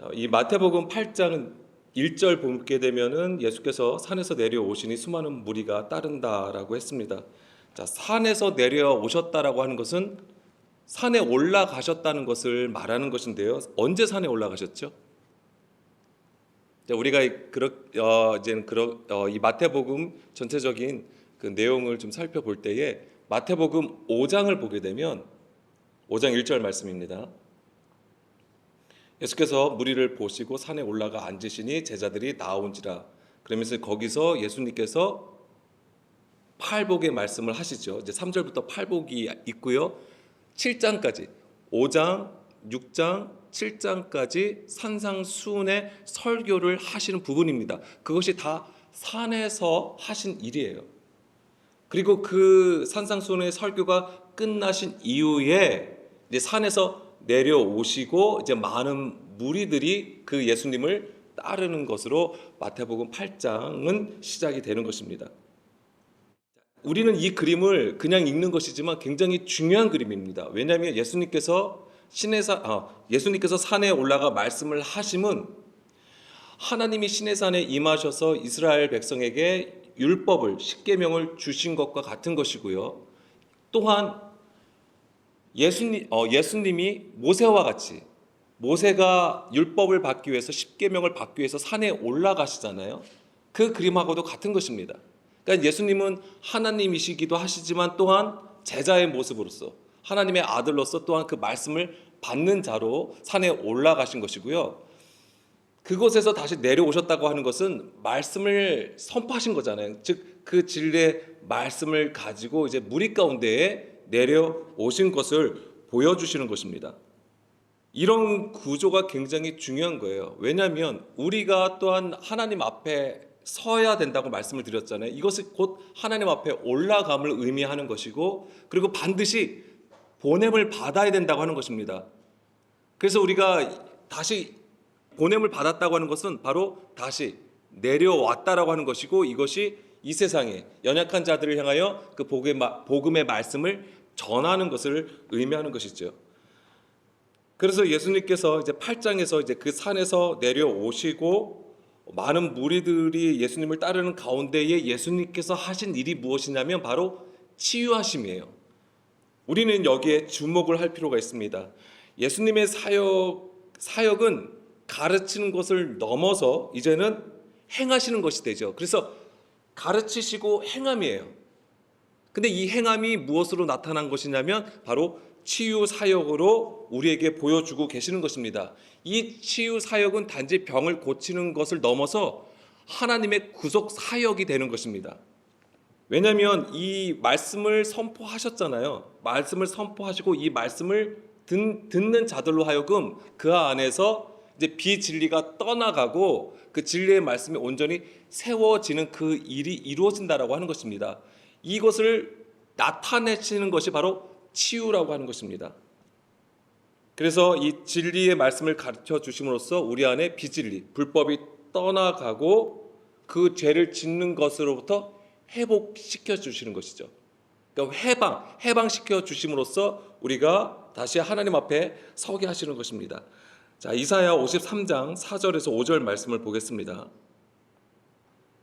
자, 이 마태복음 8장 1절 보게 되면은 예수께서 산에서 내려오시니 수많은 무리가 따른다라고 했습니다. 자, 산에서 내려오셨다라고 하는 것은 산에 올라가셨다는 것을 말하는 것인데요. 언제 산에 올라가셨죠? 자, 우리가 이제는 이 마태복음 전체적인 그 내용을 좀 살펴볼 때에 마태복음 5장을 보게 되면 5장 1절 말씀입니다. 예수께서 무리를 보시고 산에 올라가 앉으시니 제자들이 나온지라. 그러면서 거기서 예수님께서 팔복의 말씀을 하시죠. 이제 3절부터 팔복이 있고요. 7장까지 5장, 6장, 7장까지 산상수훈의 설교를 하시는 부분입니다. 그것이 다 산에서 하신 일이에요. 그리고 그 산상수훈의 설교가 끝나신 이후에 이제 산에서 내려오시고 이제 많은 무리들이 그 예수님을 따르는 것으로 마태복음 8장은 시작이 되는 것입니다. 우리는 이 그림을 그냥 읽는 것이지만 굉장히 중요한 그림입니다. 왜냐하면 예수님께서 산에 올라가 말씀을 하심은 하나님이 시내산에 임하셔서 이스라엘 백성에게 율법을 십계명을 주신 것과 같은 것이고요. 또한 예수님이 모세와 같이 모세가 율법을 받기 위해서 십계명을 받기 위해서 산에 올라가시잖아요. 그 그림하고도 같은 것입니다. 그러니까 예수님은 하나님이시기도 하시지만 또한 제자의 모습으로서 하나님의 아들로서 또한 그 말씀을 받는 자로 산에 올라가신 것이고요. 그곳에서 다시 내려오셨다고 하는 것은 말씀을 선포하신 거잖아요. 즉 그 진리의 말씀을 가지고 이제 무리 가운데에 내려오신 것을 보여주시는 것입니다. 이런 구조가 굉장히 중요한 거예요. 왜냐하면 우리가 또한 하나님 앞에 서야 된다고 말씀을 드렸잖아요. 이것이 곧 하나님 앞에 올라감을 의미하는 것이고 그리고 반드시 보냄을 받아야 된다고 하는 것입니다. 그래서 우리가 다시 보냄을 받았다고 하는 것은 바로 다시 내려왔다라고 하는 것이고 이것이 이 세상에 연약한 자들을 향하여 그 복음의 말씀을 전하는 것을 의미하는 것이죠. 그래서 예수님께서 이제 8장에서 이제 그 산에서 내려오시고 많은 무리들이 예수님을 따르는 가운데에 예수님께서 하신 일이 무엇이냐면 바로 치유하심이에요. 우리는 여기에 주목을 할 필요가 있습니다. 예수님의 사역은 가르치는 것을 넘어서 이제는 행하시는 것이 되죠. 그래서 가르치시고 행함이에요. 근데 이 행함이 무엇으로 나타난 것이냐면 바로 치유 사역으로 우리에게 보여주고 계시는 것입니다. 이 치유 사역은 단지 병을 고치는 것을 넘어서 하나님의 구속 사역이 되는 것입니다. 왜냐하면 이 말씀을 선포하셨잖아요. 말씀을 선포하시고 이 말씀을 듣는 자들로 하여금 그 안에서 이제 비진리가 떠나가고 그 진리의 말씀이 온전히 세워지는 그 일이 이루어진다라고 하는 것입니다. 이것을 나타내시는 것이 바로 치유라고 하는 것입니다. 그래서 이 진리의 말씀을 가르쳐 주심으로써 우리 안에 비진리, 불법이 떠나가고 그 죄를 짓는 것으로부터 회복시켜 주시는 것이죠. 그러니까 해방시켜 주심으로써 우리가 다시 하나님 앞에 서게 하시는 것입니다. 자, 이사야 53장 4절에서 5절 말씀을 보겠습니다.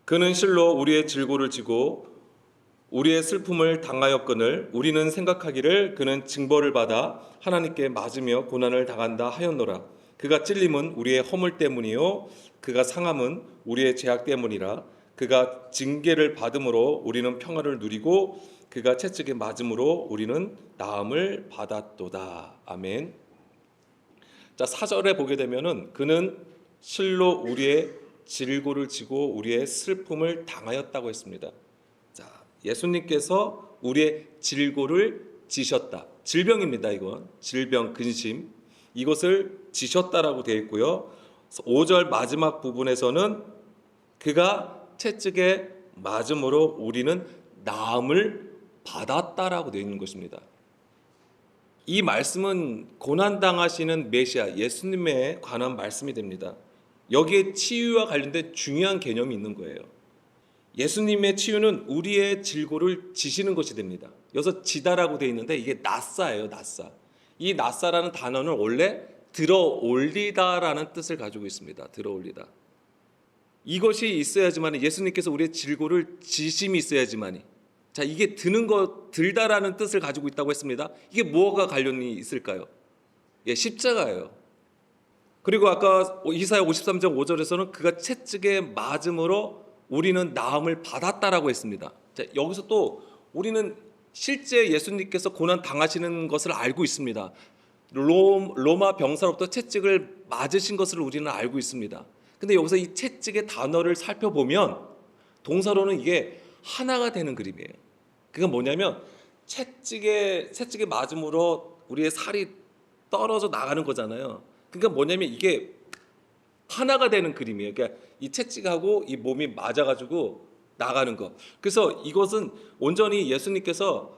그는 실로 우리의 질고를 지고 우리의 슬픔을 당하였거늘 우리는 생각하기를 그는 징벌을 받아 하나님께 맞으며 고난을 당한다 하였노라. 그가 찔림은 우리의 허물 때문이요 그가 상함은 우리의 죄악 때문이라. 그가 징계를 받음으로 우리는 평화를 누리고 그가 채찍에 맞음으로 우리는 나음을 받았도다. 아멘. 자, 4절에 보게 되면은 그는 실로 우리의 질고를 지고 우리의 슬픔을 당하였다고 했습니다. 자, 예수님께서 우리의 질고를 지셨다. 질병입니다. 이건 질병, 근심 이것을 지셨다라고 되어 있고요. 5절 마지막 부분에서는 그가 채찍에 맞음으로 우리는 나음을 받았다라고 되어 있는 것입니다. 이 말씀은 고난당하시는 메시아 예수님에 관한 말씀이 됩니다. 여기에 치유와 관련된 중요한 개념이 있는 거예요. 예수님의 치유는 우리의 질고를 지시는 것이 됩니다. 여기서 지다라고 되어 있는데 이게 나사예요. 나사. 이 나사라는 단어는 원래 들어 올리다라는 뜻을 가지고 있습니다. 들어 올리다. 이것이 있어야지만 예수님께서 우리의 질고를 지심이 있어야지만 자, 이게 들다라는 뜻을 가지고 있다고 했습니다. 이게 뭐가 관련이 있을까요? 예, 십자가예요. 그리고 아까 이사야 53장 5절에서는 그가 채찍에 맞음으로 우리는 나음을 받았다라고 했습니다. 자, 여기서 또 우리는 실제 예수님께서 고난 당하시는 것을 알고 있습니다. 로마 병사로부터 채찍을 맞으신 것을 우리는 알고 있습니다. 근데 여기서 이 채찍의 단어를 살펴보면 동사로는 이게 하나가 되는 그림이에요. 그건 뭐냐면 채찍에 맞음으로 우리의 살이 떨어져 나가는 거잖아요. 그러니까 뭐냐면 이게 하나가 되는 그림이에요. 그러니까 이 채찍하고 이 몸이 맞아가지고 나가는 거. 그래서 이것은 온전히 예수님께서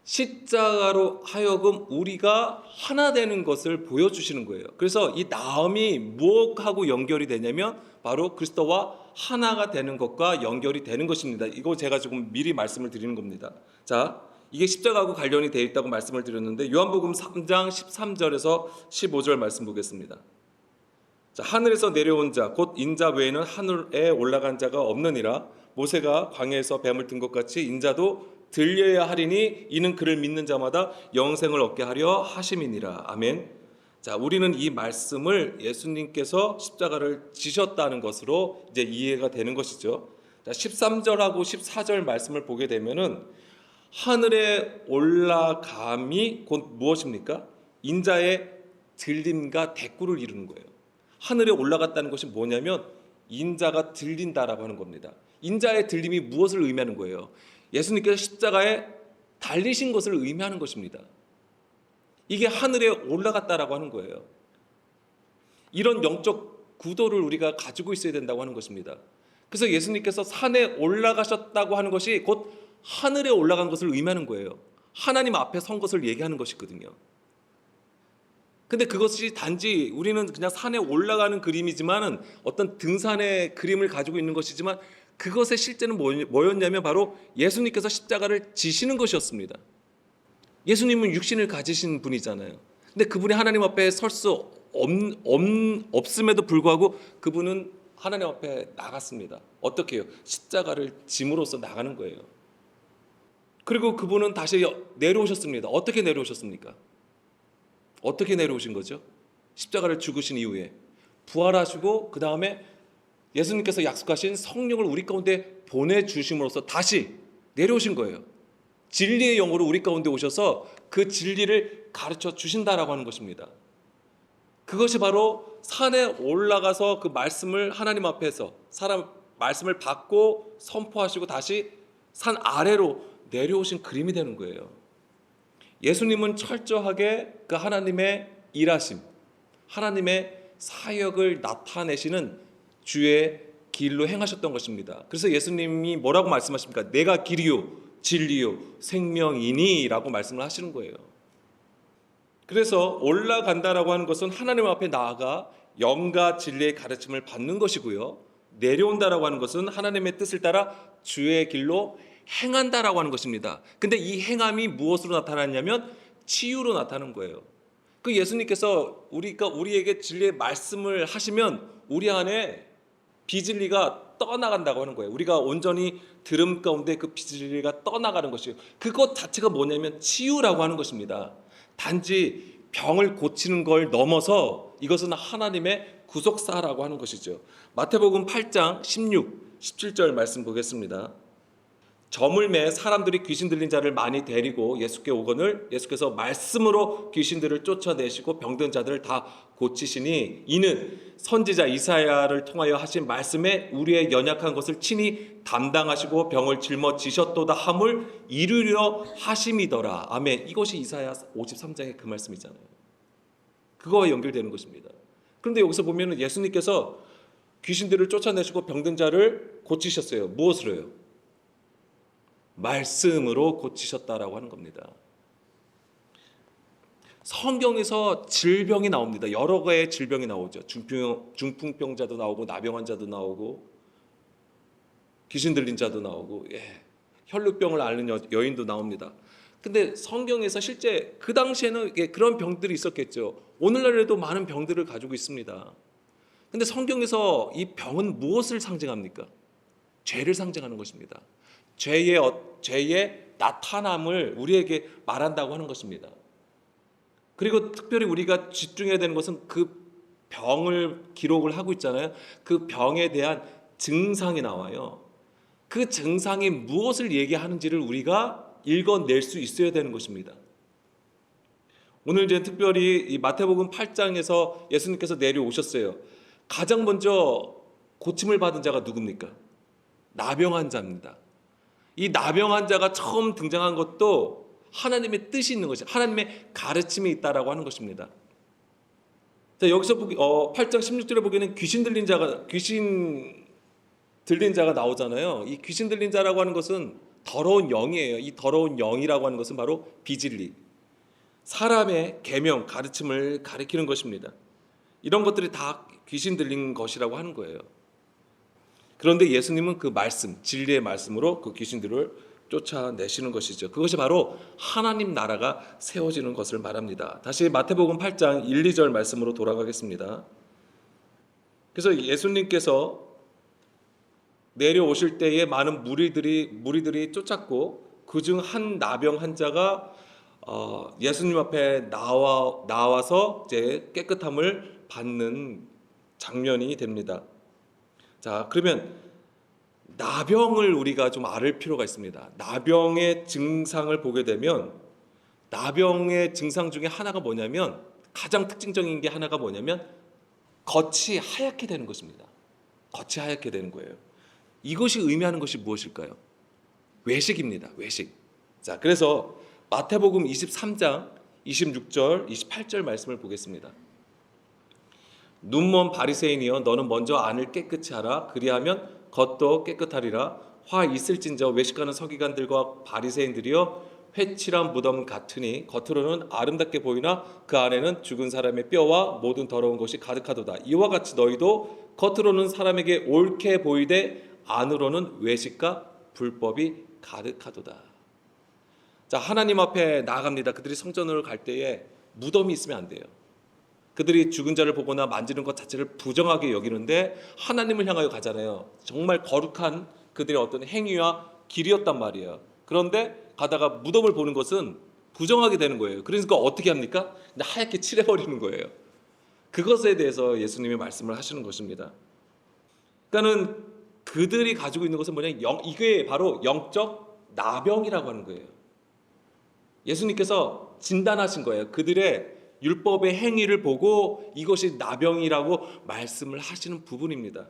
십자가로 하여금 우리가 하나 되는 것을 보여주시는 거예요. 그래서 이 나음이 무엇하고 연결이 되냐면 바로 그리스도와 하나가 되는 것과 연결이 되는 것입니다. 이거 제가 지금 미리 말씀을 드리는 겁니다. 자, 이게 십자가하고 관련이 되어 있다고 말씀을 드렸는데 요한복음 3장 13절에서 15절 말씀 보겠습니다. 자, 하늘에서 내려온 자 곧 인자 외에는 하늘에 올라간 자가 없느니라. 모세가 광야에서 뱀을 든 것 같이 인자도 들려야 하리니 이는 그를 믿는 자마다 영생을 얻게 하려 하심이니라. 아멘. 자, 우리는 이 말씀을 예수님께서 십자가를 지셨다는 것으로 이제 이해가 되는 것이죠. 자, 13절하고 14절 말씀을 보게 되면은 하늘에 올라감이 곧 무엇입니까? 인자의 들림과 대꾸를 이루는 거예요. 하늘에 올라갔다는 것이 뭐냐면 인자가 들린다라고 하는 겁니다. 인자의 들림이 무엇을 의미하는 거예요? 예수님께서 십자가에 달리신 것을 의미하는 것입니다. 이게 하늘에 올라갔다라고 하는 거예요. 이런 영적 구도를 우리가 가지고 있어야 된다고 하는 것입니다. 그래서 예수님께서 산에 올라가셨다고 하는 것이 곧 하늘에 올라간 것을 의미하는 거예요. 하나님 앞에 선 것을 얘기하는 것이거든요. 근데 그것이 단지 우리는 그냥 산에 올라가는 그림이지만은 어떤 등산의 그림을 가지고 있는 것이지만 그것의 실제는 뭐였냐면 바로 예수님께서 십자가를 지시는 것이었습니다. 예수님은 육신을 가지신 분이잖아요. 근데 그분이 하나님 앞에 설 수 없음에도 불구하고 그분은 하나님 앞에 나갔습니다. 어떻게 해요? 십자가를 짐으로써 나가는 거예요. 그리고 그분은 다시 내려오셨습니다. 어떻게 내려오셨습니까? 어떻게 내려오신 거죠? 십자가를 죽으신 이후에 부활하시고 그 다음에 예수님께서 약속하신 성령을 우리 가운데 보내주심으로써 다시 내려오신 거예요. 진리의 영으로 우리 가운데 오셔서 그 진리를 가르쳐 주신다라고 하는 것입니다. 그것이 바로 산에 올라가서 그 말씀을 하나님 앞에서 말씀을 받고 선포하시고 다시 산 아래로 내려오신 그림이 되는 거예요. 예수님은 철저하게 그 하나님의 일하심, 하나님의 사역을 나타내시는 주의 길로 행하셨던 것입니다. 그래서 예수님이 뭐라고 말씀하십니까? 내가 길이요 진리요 생명이니 라고 말씀을 하시는 거예요. 그래서 올라간다라고 하는 것은 하나님 앞에 나아가 영과 진리의 가르침을 받는 것이고요. 내려온다라고 하는 것은 하나님의 뜻을 따라 주의 길로 행한다라고 하는 것입니다. 근데 이 행함이 무엇으로 나타났냐면 치유로 나타나는 거예요. 그 예수님께서 우리에게 진리의 말씀을 하시면 우리 안에 비진리가 떠나간다고 하는 거예요. 우리가 온전히 들음 가운데 그 비진리가 떠나가는 것이에요. 그것 자체가 뭐냐면 치유라고 하는 것입니다. 단지 병을 고치는 걸 넘어서 이것은 하나님의 구속사라고 하는 것이죠. 마태복음 8장 16, 17절 말씀 보겠습니다. 저물매 사람들이 귀신 들린 자를 많이 데리고 예수께 오거늘 예수께서 말씀으로 귀신들을 쫓아내시고 병든 자들을 다 고치시니 이는 선지자 이사야를 통하여 하신 말씀에 우리의 연약한 것을 친히 담당하시고 병을 짊어지셨도다 함을 이루려 하심이더라. 아멘. 이것이 이사야 53장의 그 말씀이잖아요. 그거와 연결되는 것입니다. 그런데 여기서 보면 예수님께서 귀신들을 쫓아내시고 병든 자를 고치셨어요. 무엇으로요? 말씀으로 고치셨다라고 하는 겁니다. 성경에서 질병이 나옵니다. 여러 가지의 질병이 나오죠. 중풍병자도 나오고 나병 환자도 나오고 귀신 들린 자도 나오고 혈루병을 앓는 여인도 나옵니다. 근데 성경에서 실제 그 당시에는 그런 병들이 있었겠죠. 오늘날에도 많은 병들을 가지고 있습니다. 근데 성경에서 이 병은 무엇을 상징합니까? 죄를 상징하는 것입니다. 죄의 나타남을 우리에게 말한다고 하는 것입니다. 그리고 특별히 우리가 집중해야 되는 것은 그 병을 기록을 하고 있잖아요. 그 병에 대한 증상이 나와요. 그 증상이 무엇을 얘기하는지를 우리가 읽어낼 수 있어야 되는 것입니다. 오늘 이제 특별히 이 마태복음 8장에서 예수님께서 내려오셨어요. 가장 먼저 고침을 받은 자가 누굽니까? 나병 환자입니다. 이 나병 환자가 처음 등장한 것도 하나님의 뜻이 있는 것이, 하나님의 가르침이 있다라고 하는 것입니다. 자, 여기서 8장 16절에 보기에는 귀신 들린 자가 나오잖아요. 이 귀신 들린 자라고 하는 것은 더러운 영이에요. 이 더러운 영이라고 하는 것은 바로 비진리, 사람의 계명, 가르침을 가리키는 것입니다. 이런 것들이 다 귀신 들린 것이라고 하는 거예요. 그런데 예수님은 그 말씀, 진리의 말씀으로 그 귀신들을 쫓아내시는 것이죠. 그것이 바로 하나님 나라가 세워지는 것을 말합니다. 다시 마태복음 8장 1, 2절 말씀으로 돌아가겠습니다. 그래서 예수님께서 내려오실 때에 많은 무리들이 쫓았고 그중 한 나병 환자가 예수님 앞에 나와서 이제 깨끗함을 받는 장면이 됩니다. 자, 그러면 나병을 우리가 좀 알을 필요가 있습니다. 나병의 증상을 보게 되면 나병의 증상 중에 하나가 뭐냐면, 가장 특징적인 게 하나가 뭐냐면 겉이 하얗게 되는 것입니다. 겉이 하얗게 되는 거예요. 이것이 의미하는 것이 무엇일까요? 외식입니다. 외식. 자, 그래서 마태복음 23장 26절, 28절 말씀을 보겠습니다. 눈먼 바리새인이여, 너는 먼저 안을 깨끗이 하라. 그리하면 겉도 깨끗하리라. 화 있을진저 외식하는 서기관들과 바리새인들이여, 회칠한 무덤 같으니 겉으로는 아름답게 보이나 그 안에는 죽은 사람의 뼈와 모든 더러운 것이 가득하도다. 이와 같이 너희도 겉으로는 사람에게 옳게 보이되 안으로는 외식과 불법이 가득하도다. 자, 하나님 앞에 나아갑니다. 그들이 성전으로 갈 때에 무덤이 있으면 안 돼요. 그들이 죽은 자를 보거나 만지는 것 자체를 부정하게 여기는데 하나님을 향하여 가잖아요. 정말 거룩한 그들의 어떤 행위와 길이었단 말이에요. 그런데 가다가 무덤을 보는 것은 부정하게 되는 거예요. 그러니까 어떻게 합니까? 하얗게 칠해버리는 거예요. 그것에 대해서 예수님이 말씀을 하시는 것입니다. 그러니까는 그들이 가지고 있는 것은 뭐냐? 이게 바로 영적 나병이라고 하는 거예요. 예수님께서 진단하신 거예요. 그들의 율법의 행위를 보고 이것이 나병이라고 말씀을 하시는 부분입니다.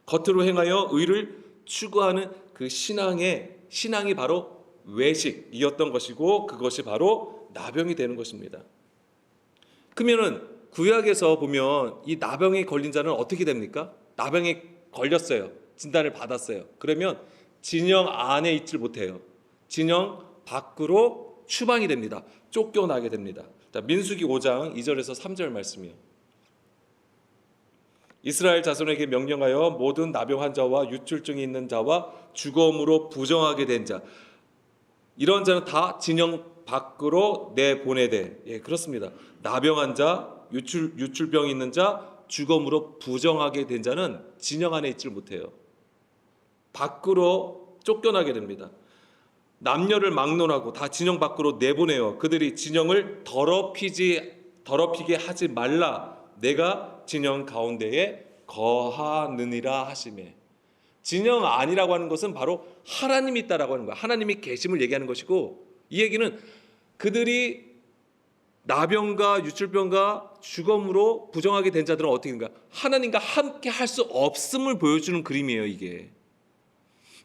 겉으로 행하여 의를 추구하는 그 신앙이 바로 외식이었던 것이고, 그것이 바로 나병이 되는 것입니다. 그러면은 구약에서 보면 이 나병에 걸린 자는 어떻게 됩니까? 나병에 걸렸어요. 진단을 받았어요. 그러면 진영 안에 있질 못해요. 진영 밖으로 추방이 됩니다. 쫓겨나게 됩니다. 자, 민수기 5장 2절에서 3절 말씀이요. 이스라엘 자손에게 명령하여 모든 나병 환자와 유출증이 있는 자와 주검으로 부정하게 된 자, 이런 자는 다 진영 밖으로 내보내되. 예, 그렇습니다. 나병 환자, 유출병이 있는 자, 주검으로 부정하게 된 자는 진영 안에 있질 못해요. 밖으로 쫓겨나게 됩니다. 남녀를 막론하고 다 진영 밖으로 내보내요. 그들이 진영을 더럽히게 하지 말라. 내가 진영 가운데에 거하느니라 하시매. 진영 안이라고 하는 것은 바로 하나님이 있다라고 하는 거예요. 하나님이 계심을 얘기하는 것이고, 이 얘기는 그들이 나병과 유출병과 주검으로 부정하게 된 자들은 어떻게 된가? 하나님과 함께 할 수 없음을 보여주는 그림이에요, 이게.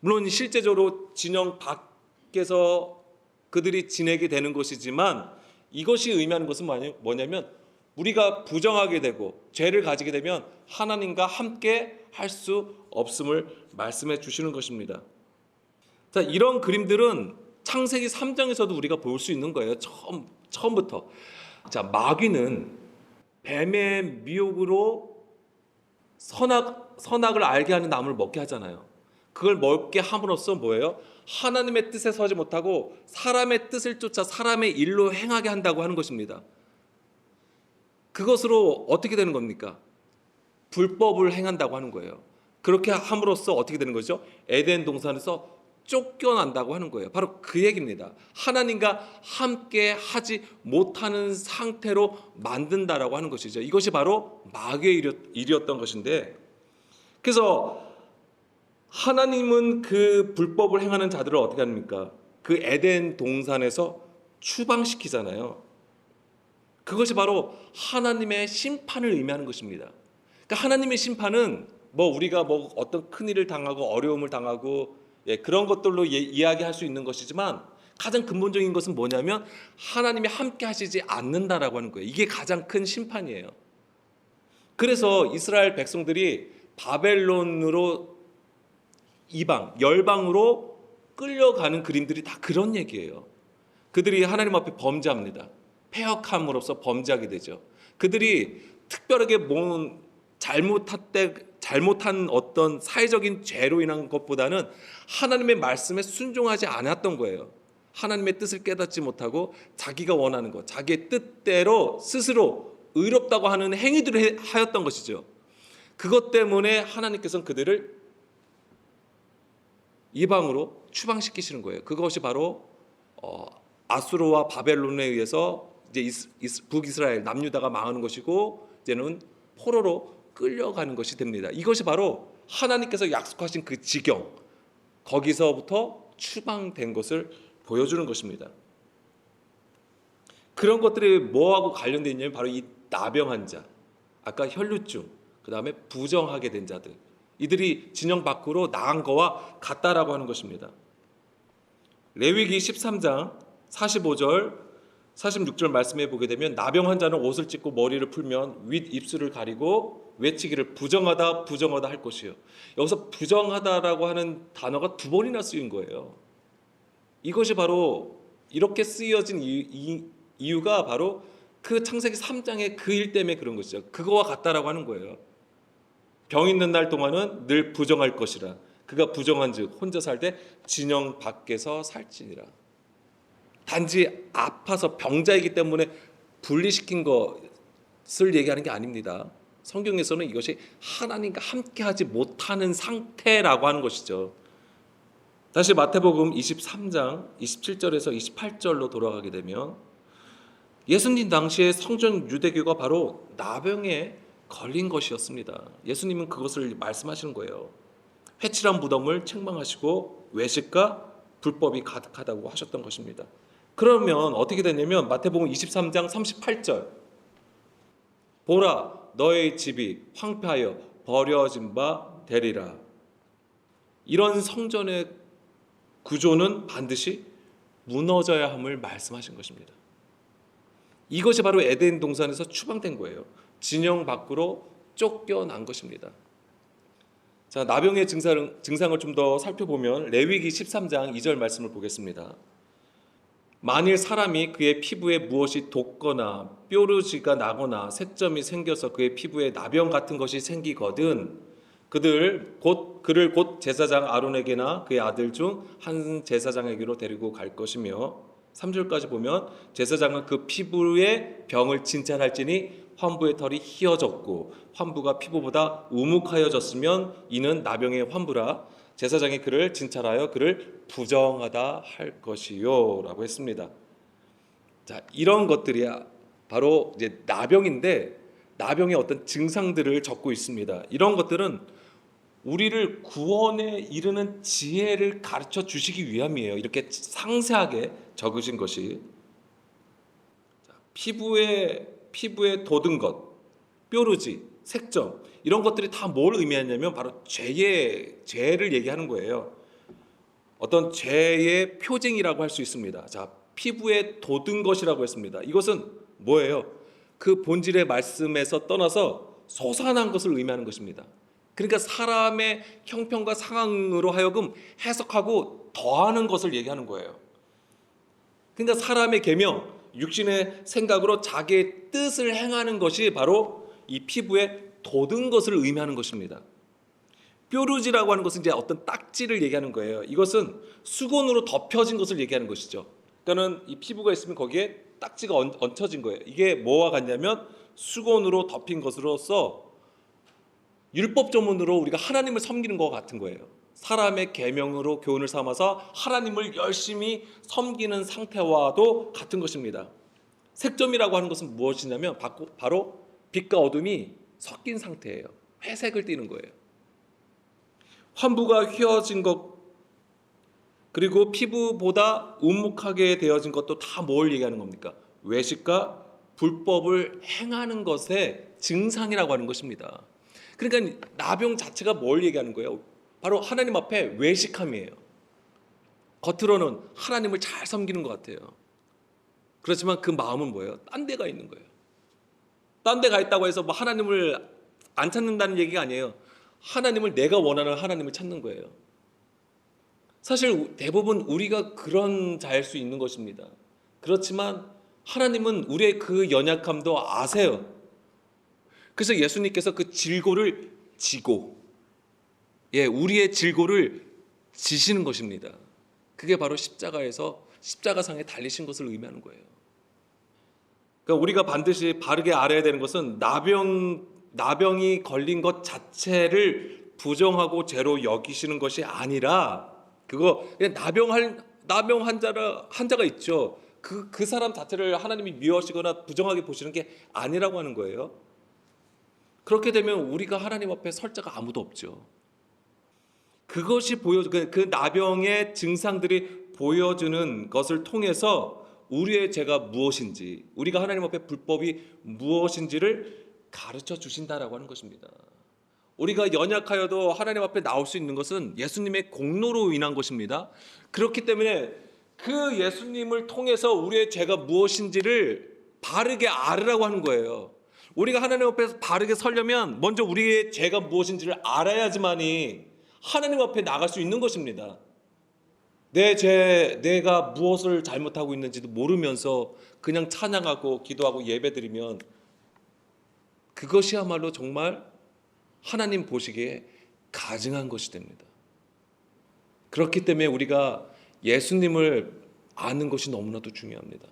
물론 실제적으로 진영 밖에서 그들이 지내게 되는 것이지만, 이것이 의미하는 것은 뭐냐면 우리가 부정하게 되고 죄를 가지게 되면 하나님과 함께 할 수 없음을 말씀해 주시는 것입니다. 자, 이런 그림들은 창세기 3장에서도 우리가 볼 수 있는 거예요. 처음부터. 자, 마귀는 뱀의 미혹으로 선악을 알게 하는 나무를 먹게 하잖아요. 그걸 먹게 함으로써 뭐예요? 하나님의 뜻에 서지 못하고 사람의 뜻을 쫓아 사람의 일로 행하게 한다고 하는 것입니다. 그것으로 어떻게 되는 겁니까? 불법을 행한다고 하는 거예요. 그렇게 함으로써 어떻게 되는 거죠? 에덴 동산에서 쫓겨난다고 하는 거예요. 바로 그 얘기입니다. 하나님과 함께 하지 못하는 상태로 만든다라고 하는 것이죠. 이것이 바로 마귀의 일이었던 것인데, 그래서 하나님은 그 불법을 행하는 자들을 어떻게 합니까? 그 에덴 동산에서 추방시키잖아요. 그것이 바로 하나님의 심판을 의미하는 것입니다. 그러니까 하나님의 심판은 우리가 어떤 큰 일을 당하고 어려움을 당하고 그런 것들로 이야기할 수 있는 것이지만, 가장 근본적인 것은 뭐냐면 하나님이 함께 하시지 않는다라고 하는 거예요. 이게 가장 큰 심판이에요. 그래서 이스라엘 백성들이 바벨론으로 이방, 열방으로 끌려가는 그림들이 다 그런 얘기예요. 그들이 하나님 앞에 범죄합니다. 패역함으로써 범죄하게 되죠. 그들이 특별하게 잘못한 어떤 사회적인 죄로 인한 것보다는 하나님의 말씀에 순종하지 않았던 거예요. 하나님의 뜻을 깨닫지 못하고 자기가 원하는 것, 자기의 뜻대로 스스로 의롭다고 하는 행위들을 하였던 것이죠. 그것 때문에 하나님께서는 그들을 이방으로 추방시키시는 거예요. 그것이 바로 아수르와 바벨론에 의해서 이제 북이스라엘 남유다가 망하는 것이고, 이제는 포로로 끌려가는 것이 됩니다. 이것이 바로 하나님께서 약속하신 그 지경, 거기서부터 추방된 것을 보여주는 것입니다. 그런 것들이 뭐하고 관련되어 있냐면 바로 이 나병한 자, 아까 혈루증, 그 다음에 부정하게 된 자들, 이들이 진영 밖으로 나간 거와 같다라고 하는 것입니다. 레위기 13장 45절 46절 말씀해 보게 되면, 나병한 자는 옷을 찢고 머리를 풀면 윗 입술을 가리고 외치기를 부정하다 부정하다 할 것이요. 여기서 부정하다라고 하는 단어가 2번이나 쓰인 거예요. 이것이 바로 이렇게 쓰여진 이유가 바로 그 창세기 3장의 그 일 때문에 그런 것이죠. 그거와 같다라고 하는 거예요. 병 있는 날 동안은 늘 부정할 것이라. 그가 부정한즉 혼자 살 때 진영 밖에서 살지니라. 단지 아파서 병자이기 때문에 분리시킨 것을 얘기하는 게 아닙니다. 성경에서는 이것이 하나님과 함께하지 못하는 상태라고 하는 것이죠. 다시 마태복음 23장 27절에서 28절로 돌아가게 되면, 예수님 당시에 성전 유대교가 바로 나병에 걸린 것이었습니다. 예수님은 그것을 말씀하시는 거예요. 회칠한 무덤을 책망하시고 외식과 불법이 가득하다고 하셨던 것입니다. 그러면 어떻게 되냐면 마태복음 23장 38절, 보라 너의 집이 황폐하여 버려진 바 되리라. 이런 성전의 구조는 반드시 무너져야 함을 말씀하신 것입니다. 이것이 바로 에덴 동산에서 추방된 거예요. 진영 밖으로 쫓겨난 것입니다. 자, 나병의 증상을 좀 더 살펴보면 레위기 13장 2절 말씀을 보겠습니다. 만일 사람이 그의 피부에 무엇이 돋거나 뾰루지가 나거나 색점이 생겨서 그의 피부에 나병 같은 것이 생기거든 그를 곧 제사장 아론에게나 그의 아들 중 한 제사장에게로 데리고 갈 것이며, 3절까지 보면 제사장은 그 피부의 병을 진찰할지니 환부의 털이 희어졌고 환부가 피부보다 우묵하여졌으면 이는 나병의 환부라. 제사장이 그를 진찰하여 그를 부정하다 할 것이요 라고 했습니다. 자, 이런 것들이 바로 이제 나병인데, 나병의 어떤 증상들을 적고 있습니다. 이런 것들은 우리를 구원에 이르는 지혜를 가르쳐 주시기 위함이에요. 이렇게 상세하게 적으신 것이. 자, 피부에 돋은 것, 뾰루지, 색점, 이런 것들이 다 뭘 의미하냐면 바로 죄를 얘기하는 거예요. 어떤 죄의 표징이라고 할 수 있습니다. 자, 피부에 돋은 것이라고 했습니다. 이것은 뭐예요? 그 본질의 말씀에서 떠나서 솟아난 것을 의미하는 것입니다. 그러니까 사람의 형편과 상황으로 하여금 해석하고 더하는 것을 얘기하는 거예요. 그러니까 사람의 계명, 육신의 생각으로 자기의 뜻을 행하는 것이 바로 이 피부에 돋은 것을 의미하는 것입니다. 뾰루지라고 하는 것은 이제 어떤 딱지를 얘기하는 거예요. 이것은 수건으로 덮여진 것을 얘기하는 것이죠. 그러니까는 이 피부가 있으면 거기에 딱지가 얹혀진 거예요. 이게 뭐와 같냐면 수건으로 덮인 것으로서 율법조문으로 우리가 하나님을 섬기는 것 같은 거예요. 사람의 계명으로 교훈을 삼아서 하나님을 열심히 섬기는 상태와도 같은 것입니다. 색점이라고 하는 것은 무엇이냐면 바로 빛과 어둠이 섞인 상태예요. 회색을 띠는 거예요. 환부가 휘어진 것, 그리고 피부보다 움묵하게 되어진 것도 다 뭘 얘기하는 겁니까? 외식과 불법을 행하는 것의 증상이라고 하는 것입니다. 그러니까 나병 자체가 뭘 얘기하는 거예요? 바로 하나님 앞에 외식함이에요. 겉으로는 하나님을 잘 섬기는 것 같아요. 그렇지만 그 마음은 뭐예요? 딴 데가 있는 거예요. 딴 데 가 있다고 해서 뭐 하나님을 안 찾는다는 얘기가 아니에요. 하나님을, 내가 원하는 하나님을 찾는 거예요. 사실 대부분 우리가 그런 자일 수 있는 것입니다. 그렇지만 하나님은 우리의 그 연약함도 아세요. 그래서 예수님께서 그 질고를 지고, 우리의 질고를 지시는 것입니다. 그게 바로 십자가상에 달리신 것을 의미하는 거예요. 그러니까 우리가 반드시 바르게 알아야 되는 것은 나병이 걸린 것 자체를 부정하고 죄로 여기시는 것이 아니라, 그거 그냥 나병 환자가 있죠. 그 사람 자체를 하나님이 미워하시거나 부정하게 보시는 게 아니라고 하는 거예요. 그렇게 되면 우리가 하나님 앞에 설 자가 아무도 없죠. 그것이 그 나병의 증상들이 보여주는 것을 통해서 우리의 죄가 무엇인지, 우리가 하나님 앞에 불법이 무엇인지를 가르쳐 주신다라고 하는 것입니다. 우리가 연약하여도 하나님 앞에 나올 수 있는 것은 예수님의 공로로 인한 것입니다. 그렇기 때문에 그 예수님을 통해서 우리의 죄가 무엇인지를 바르게 알으라고 하는 거예요. 우리가 하나님 앞에 바르게 서려면 먼저 우리의 죄가 무엇인지를 알아야지만이 하나님 앞에 나갈 수 있는 것입니다. 내가 무엇을 잘못하고 있는지도 모르면서 그냥 찬양하고 기도하고 예배드리면 그것이야말로 정말 하나님 보시기에 가증한 것이 됩니다. 그렇기 때문에 우리가 예수님을 아는 것이 너무나도 중요합니다.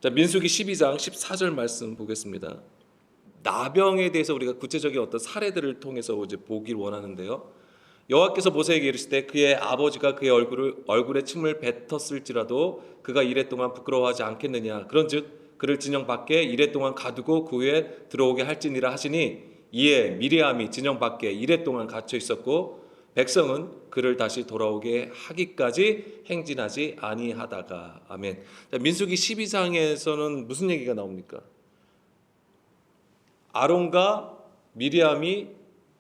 자, 민수기 12장 14절 말씀 보겠습니다. 나병에 대해서 우리가 구체적인 어떤 사례들을 통해서 이제 보기를 원하는데요. 여호와께서 모세에게 이르시되 그의 아버지가 그의 얼굴에 침을 뱉었을지라도 그가 이레 동안 부끄러워하지 않겠느냐. 그런즉 그를 진영 밖에 이레 동안 가두고 그 후에 들어오게 할지니라 하시니, 이에 미리암이 진영 밖에 이레 동안 갇혀 있었고 백성은 그를 다시 돌아오게 하기까지 행진하지 아니하다가. 아멘. 자, 민수기 12장에서는 무슨 얘기가 나옵니까? 아론과 미리암이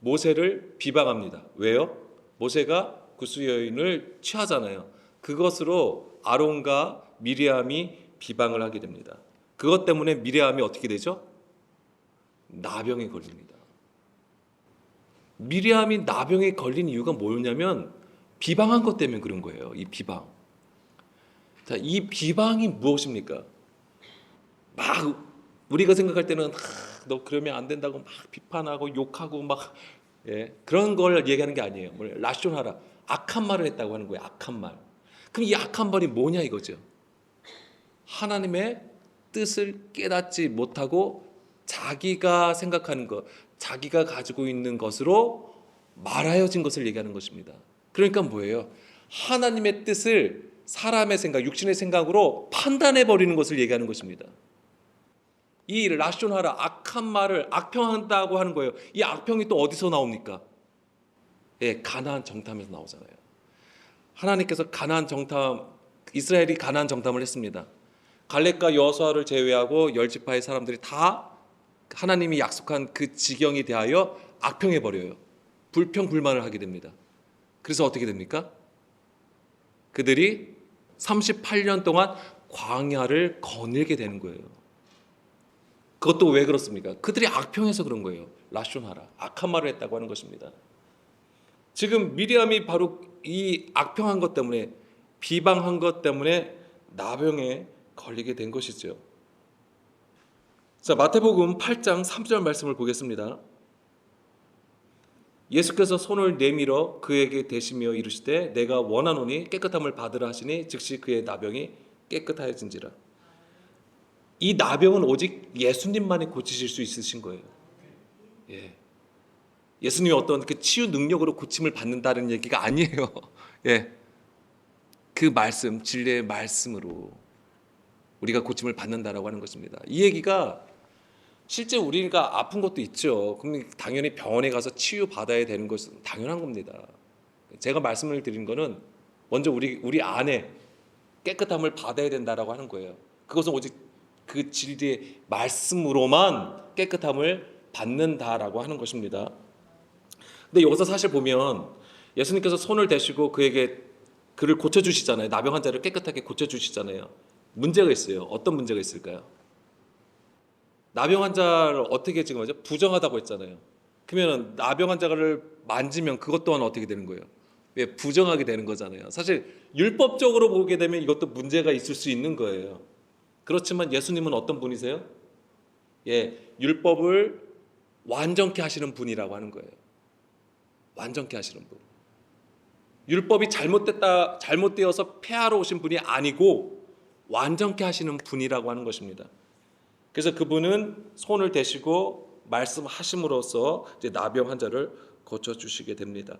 모세를 비방합니다. 왜요? 모세가 구스 여인을 취하잖아요. 그것으로 아론과 미리암이 비방을 하게 됩니다. 그것 때문에 미리암이 어떻게 되죠? 나병에 걸립니다. 미리암이 나병에 걸린 이유가 뭐였냐면 비방한 것 때문에 그런 거예요. 이 비방. 자, 이 비방이 무엇입니까? 막 우리가 생각할 때는 너 그러면 안 된다고 막 비판하고 욕하고 막 그런 걸 얘기하는 게 아니에요. 라쇼나라, 악한 말을 했다고 하는 거예요. 악한 말. 그럼 이 악한 말이 뭐냐 이거죠. 하나님의 뜻을 깨닫지 못하고 자기가 생각하는 것, 자기가 가지고 있는 것으로 말하여진 것을 얘기하는 것입니다. 그러니까 뭐예요? 하나님의 뜻을 사람의 생각, 육신의 생각으로 판단해 버리는 것을 얘기하는 것입니다. 이 라쇼나라, 악한 말을 악평한다고 하는 거예요. 이 악평이 또 어디서 나옵니까? 가나안 정탐에서 나오잖아요. 하나님께서 이스라엘이 가나안 정탐을 했습니다. 갈렙과 여호수아를 제외하고 10지파의 사람들이 다 하나님이 약속한 그 지경에 대하여 악평해 버려요. 불평 불만을 하게 됩니다. 그래서 어떻게 됩니까? 그들이 38년 동안 광야를 거닐게 되는 거예요. 그것도 왜 그렇습니까? 그들이 악평해서 그런 거예요. 라쇼나라, 악한 말을 했다고 하는 것입니다. 지금 미리암이 바로 이 악평한 것 때문에, 비방한 것 때문에 나병에 걸리게 된 것이죠. 자, 마태복음 8장 3절 말씀을 보겠습니다. 예수께서 손을 내밀어 그에게 대시며 이르시되 내가 원하노니 깨끗함을 받으라 하시니 즉시 그의 나병이 깨끗하여진지라. 이 나병은 오직 예수님만이 고치실 수 있으신 거예요. 예. 예수님이 어떤 그 치유 능력으로 고침을 받는다는 얘기가 아니에요. 예. 그 말씀, 진리의 말씀으로 우리가 고침을 받는다라고 하는 것입니다. 이 얘기가 실제 우리가 아픈 것도 있죠. 그럼 당연히 병원에 가서 치유받아야 되는 것은 당연한 겁니다. 제가 말씀을 드린 거는 먼저 우리 안에 깨끗함을 받아야 된다라고 하는 거예요. 그것은 오직 그 진리의 말씀으로만 깨끗함을 받는다라고 하는 것입니다. 근데 여기서 사실 보면 예수님께서 손을 대시고 그를 고쳐주시잖아요. 나병 환자를 깨끗하게 고쳐주시잖아요. 문제가 있어요. 어떤 문제가 있을까요? 나병 환자를 어떻게 지금 하죠? 부정하다고 했잖아요. 그러면 나병 환자를 만지면 그것 또한 어떻게 되는 거예요? 왜 부정하게 되는 거잖아요. 사실 율법적으로 보게 되면 이것도 문제가 있을 수 있는 거예요. 그렇지만 예수님은 어떤 분이세요? 예, 율법을 완전케 하시는 분이라고 하는 거예요. 완전케 하시는 분. 율법이 잘못되어서 폐하러 오신 분이 아니고 완전케 하시는 분이라고 하는 것입니다. 그래서 그분은 손을 대시고 말씀하심으로써 이제 나병 환자를 고쳐 주시게 됩니다.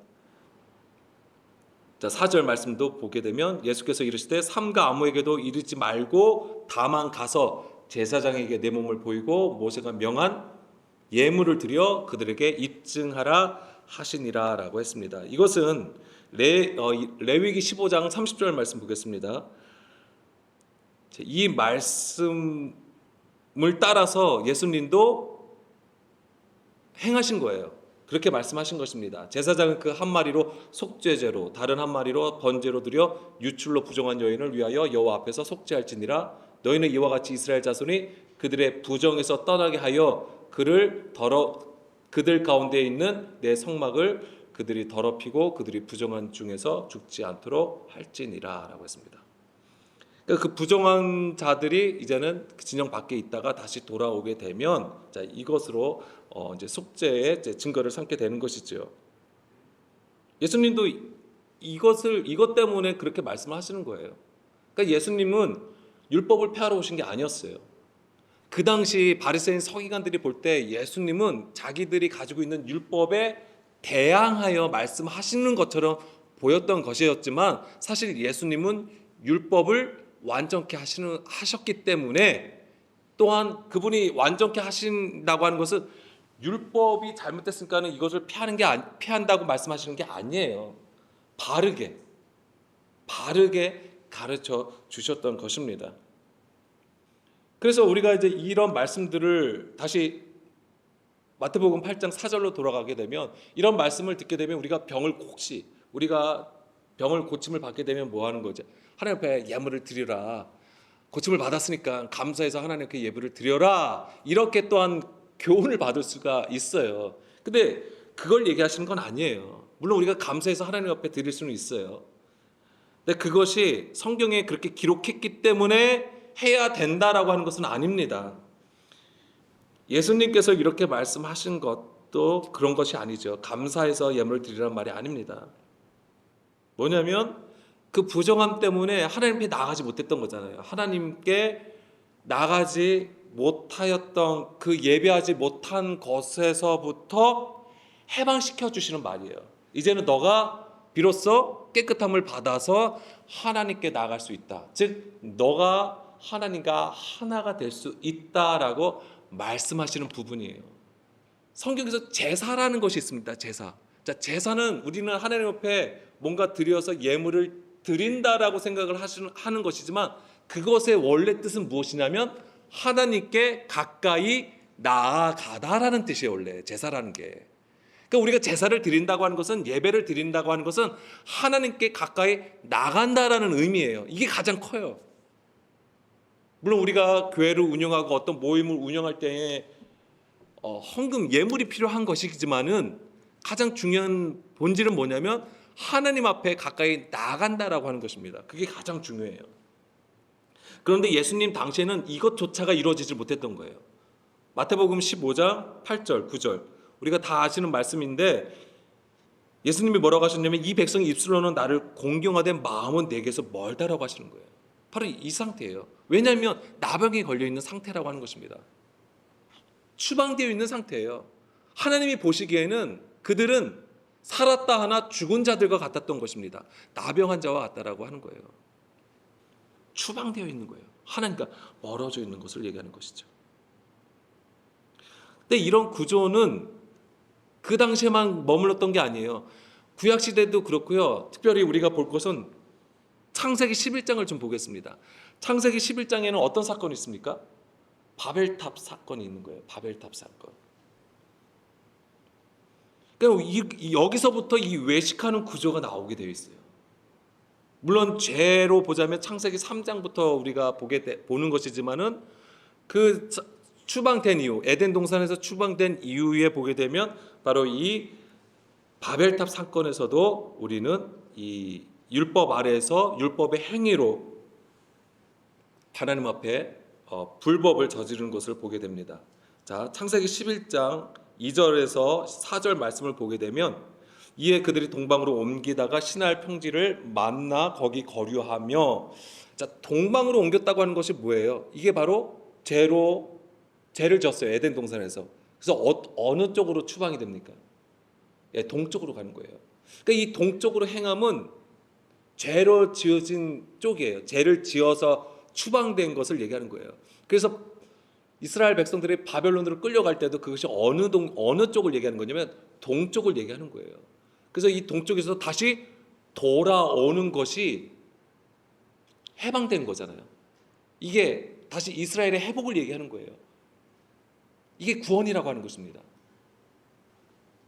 자, 4절 말씀도 보게 되면 예수께서 이르시되 삼가 아무에게도 이르지 말고 다만 가서 제사장에게 내 몸을 보이고 모세가 명한 예물을 드려 그들에게 입증하라 하시니라라고 했습니다. 이것은 레위기 15장 30절 말씀 보겠습니다. 이 말씀을 따라서 예수님도 행하신 거예요. 그렇게 말씀하신 것입니다. 제사장은 그 한 마리로 속죄제로 다른 한 마리로 번제로 드려 유출로 부정한 여인을 위하여 여호와 앞에서 속죄할지니라. 너희는 이와 같이 이스라엘 자손이 그들의 부정에서 떠나게 하여 그들 가운데 있는 내 성막을 그들이 더럽히고 그들이 부정한 중에서 죽지 않도록 할지니라라고 했습니다. 그 부정한 자들이 이제는 진영 밖에 있다가 다시 돌아오게 되면 자, 이것으로 이제 속죄의 증거를 삼게 되는 것이죠. 예수님도 이것 때문에 그렇게 말씀하시는 거예요. 그러니까 예수님은 율법을 폐하러 오신 게 아니었어요. 그 당시 바리새인 서기관들이 볼 때 예수님은 자기들이 가지고 있는 율법에 대항하여 말씀하시는 것처럼 보였던 것이었지만 사실 예수님은 율법을 완전케 하셨기 때문에 또한 그분이 완전케 하신다고 하는 것은 율법이 잘못됐으니까는 이것을 피한다고 말씀하시는 게 아니에요. 바르게 가르쳐 주셨던 것입니다. 그래서 우리가 이제 이런 말씀들을 다시 마태복음 8장 4절로 돌아가게 되면 이런 말씀을 듣게 되면 우리가 병을 고침을 받게 되면 뭐 하는 거죠? 하나님 앞에 예물을 드리라. 고침을 받았으니까 감사해서 하나님께 예물을 드려라. 이렇게 또한 교훈을 받을 수가 있어요. 근데 그걸 얘기하시는 건 아니에요. 물론 우리가 감사해서 하나님 앞에 드릴 수는 있어요. 근데 그것이 성경에 그렇게 기록했기 때문에 해야 된다라고 하는 것은 아닙니다. 예수님께서 이렇게 말씀하신 것도 그런 것이 아니죠. 감사해서 예물을 드리라는 말이 아닙니다. 뭐냐면 그 부정함 때문에 하나님 앞에 나아가지 못했던 거잖아요. 하나님께 나아가지 못하였던 그 예배하지 못한 것에서부터 해방시켜 주시는 말이에요. 이제는 너가 비로소 깨끗함을 받아서 하나님께 나아갈 수 있다. 즉 너가 하나님과 하나가 될 수 있다라고 말씀하시는 부분이에요. 성경에서 제사라는 것이 있습니다. 제사. 자, 제사는 우리는 하나님 앞에 뭔가 드려서 예물을 드린다라고 생각을 하는 것이지만 그것의 원래 뜻은 무엇이냐면 하나님께 가까이 나아가다라는 뜻이에요. 원래 제사라는 게. 그러니까 우리가 제사를 드린다고 하는 것은 예배를 드린다고 하는 것은 하나님께 가까이 나간다라는 의미예요. 이게 가장 커요. 물론 우리가 교회를 운영하고 어떤 모임을 운영할 때에 헌금 예물이 필요한 것이지만은 가장 중요한 본질은 뭐냐면 하나님 앞에 가까이 나간다라고 하는 것입니다. 그게 가장 중요해요. 그런데 예수님 당시에는 이것조차가 이루어지지 못했던 거예요. 마태복음 15장 8절 9절 우리가 다 아시는 말씀인데 예수님이 뭐라고 하셨냐면 이 백성이 입술로는 나를 공경하되 마음은 내게서 멀다라고 하시는 거예요. 바로 이 상태예요. 왜냐하면 나병이 걸려있는 상태라고 하는 것입니다. 추방되어 있는 상태예요. 하나님이 보시기에는 그들은 살았다 하나 죽은 자들과 같았던 것입니다. 나병한 자와 같다라고 하는 거예요. 추방되어 있는 거예요. 하나님과 멀어져 있는 것을 얘기하는 것이죠. 근데 이런 구조는 그 당시에만 머물렀던 게 아니에요. 구약시대도 그렇고요. 특별히 우리가 볼 것은 창세기 11장을 좀 보겠습니다. 창세기 11장에는 어떤 사건이 있습니까? 바벨탑 사건이 있는 거예요. 바벨탑 사건. 그러니까 여기서부터 이 외식하는 구조가 나오게 되어 있어요. 물론 죄로 보자면 창세기 3장부터 우리가 보는 것이지만은 그 추방된 이후, 에덴 동산에서 추방된 이후에 보게 되면 바로 이 바벨탑 사건에서도 우리는 이 율법 아래에서 율법의 행위로 하나님 앞에 불법을 저지르는 것을 보게 됩니다. 자, 창세기 11장 2절에서 4절 말씀을 보게 되면 이에 그들이 동방으로 옮기다가 시날 평지를 만나 거기 거류하며, 자, 동방으로 옮겼다고 하는 것이 뭐예요? 이게 바로 죄를 졌어요. 에덴 동산에서. 그래서 어느 쪽으로 추방이 됩니까? 예, 동쪽으로 가는 거예요. 그러니까 이 동쪽으로 행함은 죄로 지어진 쪽이에요. 죄를 지어서 추방된 것을 얘기하는 거예요. 그래서 이스라엘 백성들이 바벨론으로 끌려갈 때도 그것이 어느 쪽을 얘기하는 거냐면 동쪽을 얘기하는 거예요. 그래서 이 동쪽에서 다시 돌아오는 것이 해방된 거잖아요. 이게 다시 이스라엘의 회복을 얘기하는 거예요. 이게 구원이라고 하는 것입니다.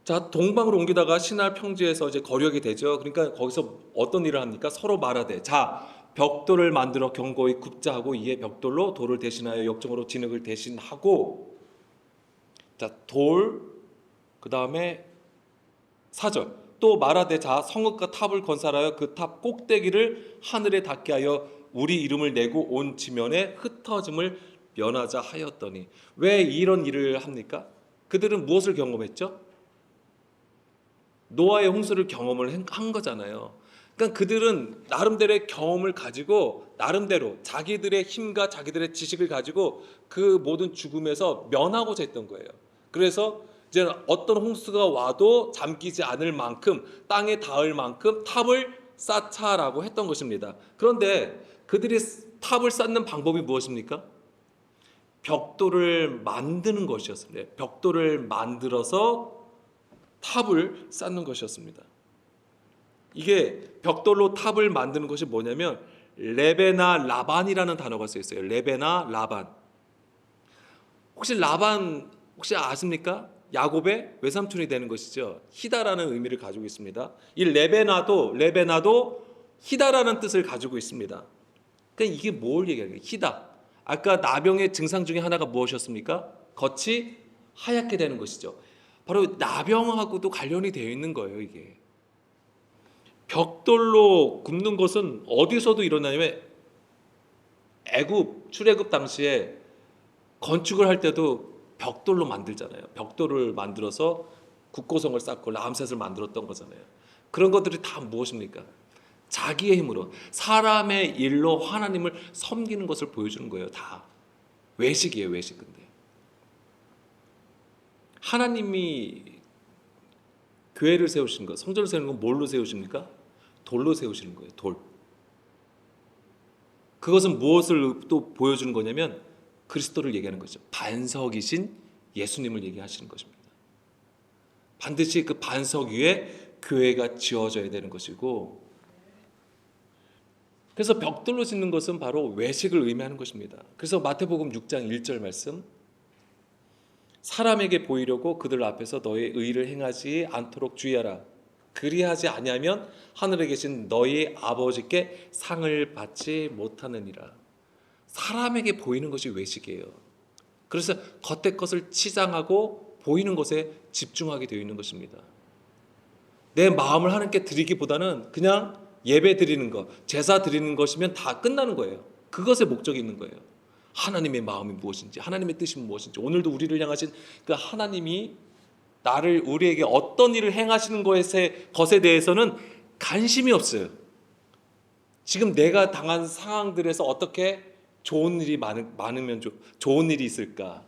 자, 동방으로 옮기다가 시날 평지에서 이제 거류하게 되죠. 그러니까 거기서 어떤 일을 합니까? 서로 말하되, 자, 벽돌을 만들어 견고히 굽자 하고 이에 벽돌로 돌을 대신하여 역정으로 진흙을 대신하고, 자, 그 다음에 4절 또 말하되, 자, 성읍과 탑을 건설하여 그 탑 꼭대기를 하늘에 닿게 하여 우리 이름을 내고 온 지면에 흩어짐을 면하자 하였더니. 왜 이런 일을 합니까? 그들은 무엇을 경험했죠? 노아의 홍수를 경험을 한 거잖아요. 그러니까 그들은 나름대로의 경험을 가지고 나름대로 자기들의 힘과 자기들의 지식을 가지고 그 모든 죽음에서 면하고자 했던 거예요. 그래서 이제 어떤 홍수가 와도 잠기지 않을 만큼, 땅에 닿을 만큼 탑을 쌓자라고 했던 것입니다. 그런데 그들이 탑을 쌓는 방법이 무엇입니까? 벽돌을 만드는 것이었습니다. 벽돌을 만들어서 탑을 쌓는 것이었습니다. 이게 벽돌로 탑을 만드는 것이 뭐냐면 레베나 라반이라는 단어가 쓰여 있어요. 레베나 라반. 혹시 라반 아십니까? 야곱의 외삼촌이 되는 것이죠. 히다라는 의미를 가지고 있습니다. 이 레베나도 히다라는 뜻을 가지고 있습니다. 그러니까 이게 뭘 얘기하는 거예요? 히다. 아까 나병의 증상 중에 하나가 무엇이었습니까? 겉이 하얗게 되는 것이죠. 바로 나병하고도 관련이 되어 있는 거예요. 이게 벽돌로 굽는 것은 어디서도 일어나냐면 출애굽 당시에 건축을 할 때도 벽돌로 만들잖아요. 벽돌을 만들어서 국고성을 쌓고 람셋을 만들었던 거잖아요. 그런 것들이 다 무엇입니까? 자기의 힘으로 사람의 일로 하나님을 섬기는 것을 보여주는 거예요. 다 외식이에요. 외식. 근데 하나님이 교회를 세우신 것, 성전을 세우는 건 뭘로 세우십니까? 돌로 세우시는 거예요. 돌. 그것은 무엇을 또 보여주는 거냐면 그리스도를 얘기하는 거죠. 반석이신 예수님을 얘기하시는 것입니다. 반드시 그 반석 위에 교회가 지어져야 되는 것이고, 그래서 벽돌로 짓는 것은 바로 외식을 의미하는 것입니다. 그래서 마태복음 6장 1절 말씀, 사람에게 보이려고 그들 앞에서 너의 의를 행하지 않도록 주의하라. 그리하지 아니하면 하늘에 계신 너희 아버지께 상을 받지 못하느니라. 사람에게 보이는 것이 외식이에요. 그래서 겉의 것을 치장하고 보이는 것에 집중하게 되어 있는 것입니다. 내 마음을 하나님께 드리기보다는 그냥 예배 드리는 것, 제사 드리는 것이면 다 끝나는 거예요. 그것에 목적이 있는 거예요. 하나님의 마음이 무엇인지, 하나님의 뜻이 무엇인지, 오늘도 우리를 향하신 그 하나님이 우리에게 어떤 일을 행하시는 것에 대해서는 관심이 없어요. 지금 내가 당한 상황들에서 어떻게 좋은 일이 많으면 좋은 일이 있을까?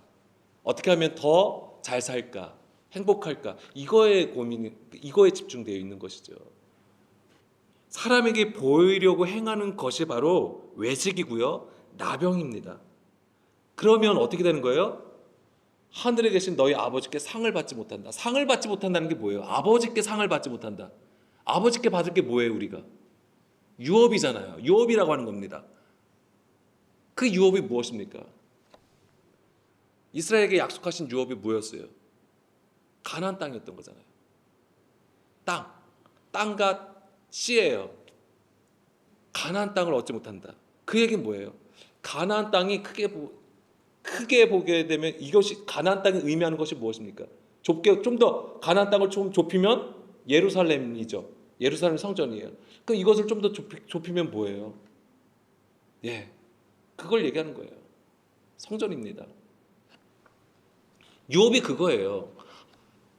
어떻게 하면 더 잘 살까? 행복할까? 이거에 집중되어 있는 것이죠. 사람에게 보이려고 행하는 것이 바로 외식이고요, 나병입니다. 그러면 어떻게 되는 거예요? 하늘에 계신 너희 아버지께 상을 받지 못한다. 상을 받지 못한다는 게 뭐예요? 아버지께 상을 받지 못한다. 아버지께 받을 게 뭐예요, 우리가? 유업이잖아요. 유업이라고 하는 겁니다. 그 유업이 무엇입니까? 이스라엘에게 약속하신 유업이 뭐였어요? 가나안 땅이었던 거잖아요. 땅과 씨예요. 가나안 땅을 얻지 못한다. 그 얘기는 뭐예요? 가나안 땅이 크게 보게 되면 이것이 가나안 땅이 의미하는 것이 무엇입니까? 좀 더 가나안 땅을 좀 좁히면 예루살렘이죠. 예루살렘 성전이에요. 그 이것을 좀 더 좁히면 뭐예요? 예, 그걸 얘기하는 거예요. 성전입니다. 유업이 그거예요.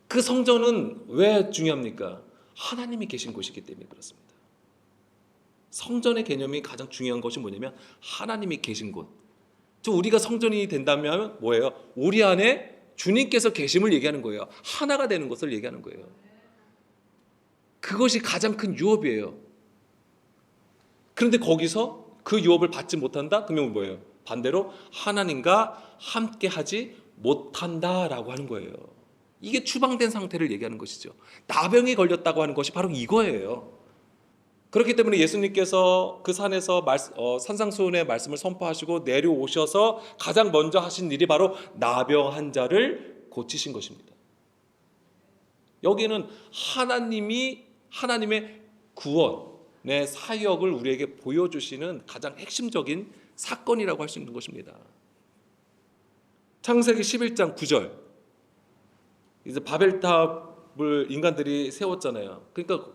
그 성전은 왜 중요합니까? 하나님이 계신 곳이기 때문에 그렇습니다. 성전의 개념이 가장 중요한 것이 뭐냐면 하나님이 계신 곳. 우리가 성전이 된다면 뭐예요? 우리 안에 주님께서 계심을 얘기하는 거예요. 하나가 되는 것을 얘기하는 거예요. 그것이 가장 큰 유업이에요. 그런데 거기서 그 유업을 받지 못한다? 그러면 뭐예요? 반대로 하나님과 함께하지 못한다라고 하는 거예요. 이게 추방된 상태를 얘기하는 것이죠. 나병이 걸렸다고 하는 것이 바로 이거예요. 그렇기 때문에 예수님께서 그 산에서 산상수훈의 말씀을 선포하시고 내려오셔서 가장 먼저 하신 일이 바로 나병 환자를 고치신 것입니다. 여기는 하나님의 구원의 사역을 우리에게 보여주시는 가장 핵심적인 사건이라고 할 수 있는 것입니다. 창세기 11장 9절, 이제 바벨탑을 인간들이 세웠잖아요. 그러니까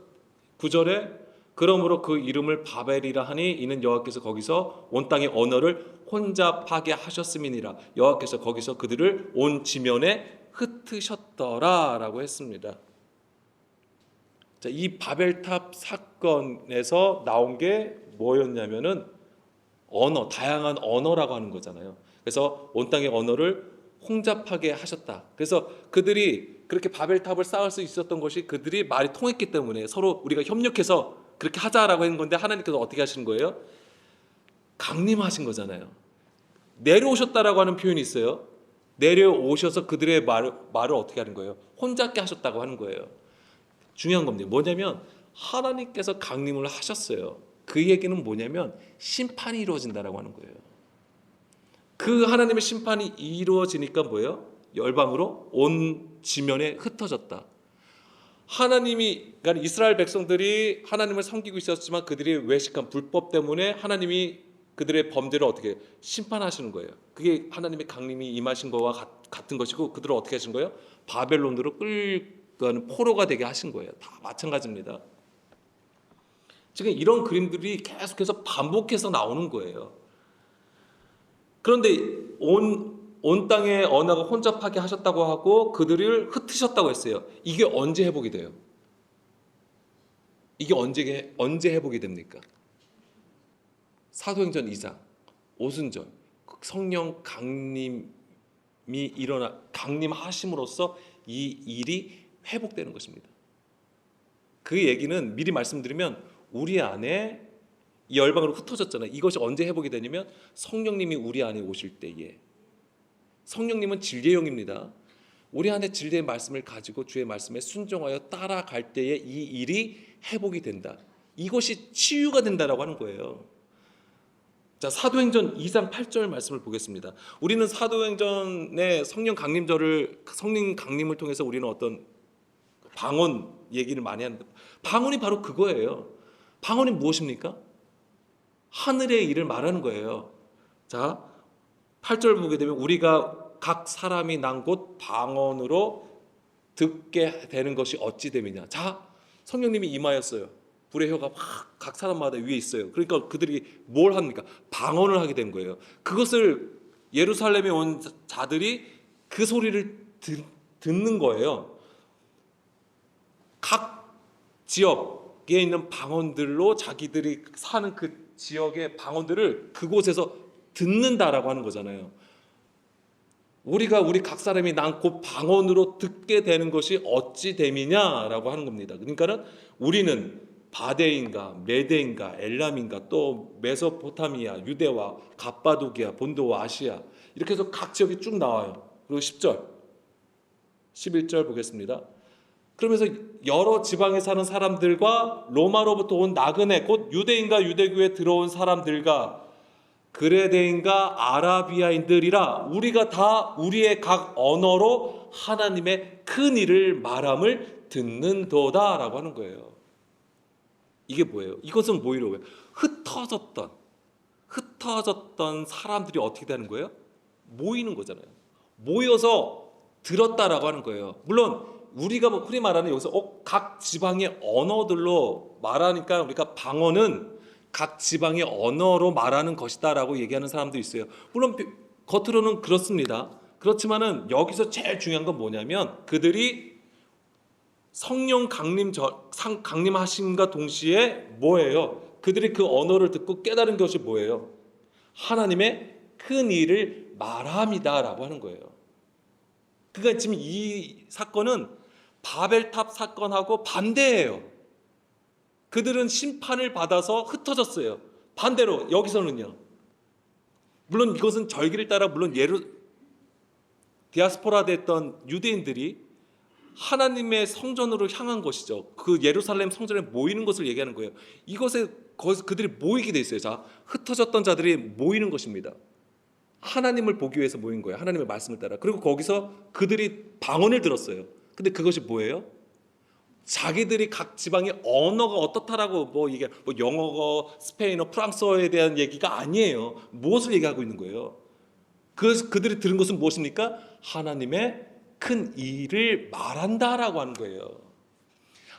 9절에 그러므로 그 이름을 바벨이라 하니 이는 여호와께서 거기서 온 땅의 언어를 혼잡하게 하셨음이니라. 여호와께서 거기서 그들을 온 지면에 흩으셨더라라고 했습니다. 자, 이 바벨탑 사건에서 나온 게 뭐였냐면은 다양한 언어라고 하는 거잖아요. 그래서 온 땅의 언어를 혼잡하게 하셨다. 그래서 그들이 그렇게 바벨탑을 쌓을 수 있었던 것이 그들이 말이 통했기 때문에 서로 우리가 협력해서 그렇게 하자라고 한 건데 하나님께서 어떻게 하시는 거예요? 강림하신 거잖아요. 내려오셨다라고 하는 표현이 있어요. 내려오셔서 그들의 말을 어떻게 하는 거예요? 혼잡게 하셨다고 하는 거예요. 중요한 겁니다. 뭐냐면 하나님께서 강림을 하셨어요. 그 얘기는 뭐냐면 심판이 이루어진다라고 하는 거예요. 그 하나님의 심판이 이루어지니까 뭐예요? 열방으로 온 지면에 흩어졌다. 그러니까 이스라엘 백성들이 하나님을 섬기고 있었지만 그들이 외식한 불법 때문에 하나님이 그들의 범죄를 어떻게 심판하시는 거예요. 그게 하나님의 강림이 임하신 거와 같은 것이고 그들을 어떻게 하신 거예요? 바벨론으로 끌고 포로가 되게 하신 거예요. 다 마찬가지입니다. 지금 이런 그림들이 계속해서 반복해서 나오는 거예요. 그런데 온 땅의 언어가 혼잡하게 하셨다고 하고 그들을 흩으셨다고 했어요. 이게 언제 회복이 돼요? 이게 언제 회복이 됩니까? 사도행전 2장 오순절 성령 강림이 강림하심으로써 이 일이 회복되는 것입니다. 그 얘기는 미리 말씀드리면 우리 안에 이 열방으로 흩어졌잖아요. 이것이 언제 회복이 되냐면 성령님이 우리 안에 오실 때에. 성령님은 진리의 영입니다. 우리 안에 진리의 말씀을 가지고 주의 말씀에 순종하여 따라갈 때에 이 일이 회복이 된다. 이것이 치유가 된다라고 하는 거예요. 자, 사도행전 2장 8절 말씀을 보겠습니다. 우리는 사도행전의 성령 강림을 통해서 우리는 어떤 방언 얘기를 많이 하는데 방언이 바로 그거예요. 방언이 무엇입니까? 하늘의 일을 말하는 거예요. 자, 8절 보게 되면 우리가 각 사람이 난 곳 방언으로 듣게 되는 것이 어찌 됨이냐. 자, 성령님이 임하였어요. 불의 혀가 막 각 사람마다 위에 있어요. 그러니까 그들이 뭘 합니까? 방언을 하게 된 거예요. 그것을 예루살렘에 온 자들이 그 소리를 듣는 거예요. 각 지역에 있는 방언들로 자기들이 사는 그 지역의 방언들을 그곳에서 듣는다라고 하는 거잖아요. 우리가 우리 각 사람이 난 곧 방언으로 듣게 되는 것이 어찌 됨이냐라고 하는 겁니다. 그러니까는 우리는 바데인가 메데인가 엘람인가 또 메소포타미아, 유대와 갑바도기아, 본도와 아시아 이렇게 해서 각 지역이 쭉 나와요. 그리고 10절, 11절 보겠습니다. 그러면서 여러 지방에 사는 사람들과 로마로부터 온 나그네 곧 유대인과 유대교에 들어온 사람들과 그레데인과 아라비아인들이라 우리가 다 우리의 각 언어로 하나님의 큰 일을 말함을 듣는도다라고 하는 거예요. 이게 뭐예요? 이것은 뭐이라고 해요? 흩어졌던 사람들이 어떻게 되는 거예요? 모이는 거잖아요. 모여서 들었다라고 하는 거예요. 물론 우리가 흔히 말하는 여기서 각 지방의 언어들로 말하니까 우리가 방언은 각 지방의 언어로 말하는 것이다라고 얘기하는 사람도 있어요. 물론 겉으로는 그렇습니다. 그렇지만은 여기서 제일 중요한 건 뭐냐면 그들이 성령 강림하심과 동시에 뭐예요? 그들이 그 언어를 듣고 깨달은 것이 뭐예요? 하나님의 큰 일을 말함이다라고 하는 거예요. 그러니까 지금 이 사건은 바벨탑 사건하고 반대예요. 그들은 심판을 받아서 흩어졌어요. 반대로 여기서는요. 물론 이것은 절기를 따라 물론 디아스포라 됐던 유대인들이 하나님의 성전으로 향한 것이죠. 그 예루살렘 성전에 모이는 것을 얘기하는 거예요. 이것에 그들이 모이게 돼 있어요. 자, 흩어졌던 자들이 모이는 것입니다. 하나님을 보기 위해서 모인 거예요. 하나님의 말씀을 따라. 그리고 거기서 그들이 방언을 들었어요. 근데 그것이 뭐예요? 자기들이 각 지방의 언어가 어떻다라고 뭐 영어고 스페인어, 프랑스어에 대한 얘기가 아니에요. 무엇을 얘기하고 있는 거예요? 그들이 들은 것은 무엇입니까? 하나님의 큰 일을 말한다라고 하는 거예요.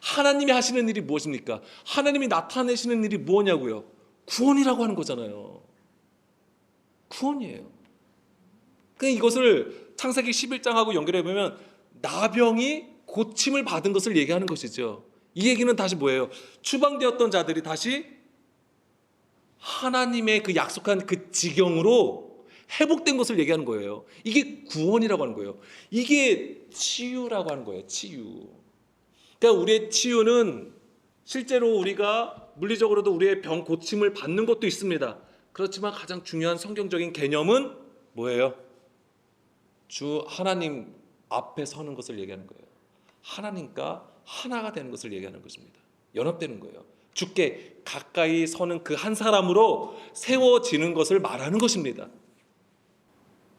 하나님이 하시는 일이 무엇입니까? 하나님이 나타내시는 일이 뭐냐고요? 구원이라고 하는 거잖아요. 구원이에요. 그러니까 이것을 창세기 11장하고 연결해 보면 나병이 고침을 받은 것을 얘기하는 것이죠. 이 얘기는 다시 뭐예요? 추방되었던 자들이 다시 하나님의 그 약속한 그 지경으로 회복된 것을 얘기하는 거예요. 이게 구원이라고 하는 거예요. 이게 치유라고 하는 거예요. 치유. 그러니까 우리의 치유는 실제로 우리가 물리적으로도 우리의 병 고침을 받는 것도 있습니다. 그렇지만 가장 중요한 성경적인 개념은 뭐예요? 주 하나님 앞에 서는 것을 얘기하는 거예요. 하나님과 하나가 되는 것을 얘기하는 것입니다. 연합되는 거예요. 주께 가까이 서는 그 한 사람으로 세워지는 것을 말하는 것입니다.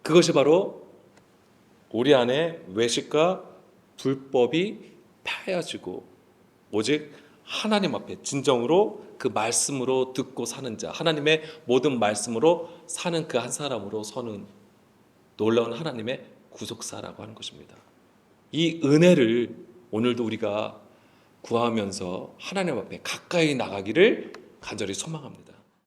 그것이 바로 우리 안에 외식과 불법이 파야지고 오직 하나님 앞에 진정으로 그 말씀으로 듣고 사는 자, 하나님의 모든 말씀으로 사는 그 한 사람으로 서는 놀라운 하나님의 구속사라고 하는 것입니다. 이 은혜를 오늘도 우리가 구하면서 하나님 앞에 가까이 나가기를 간절히 소망합니다.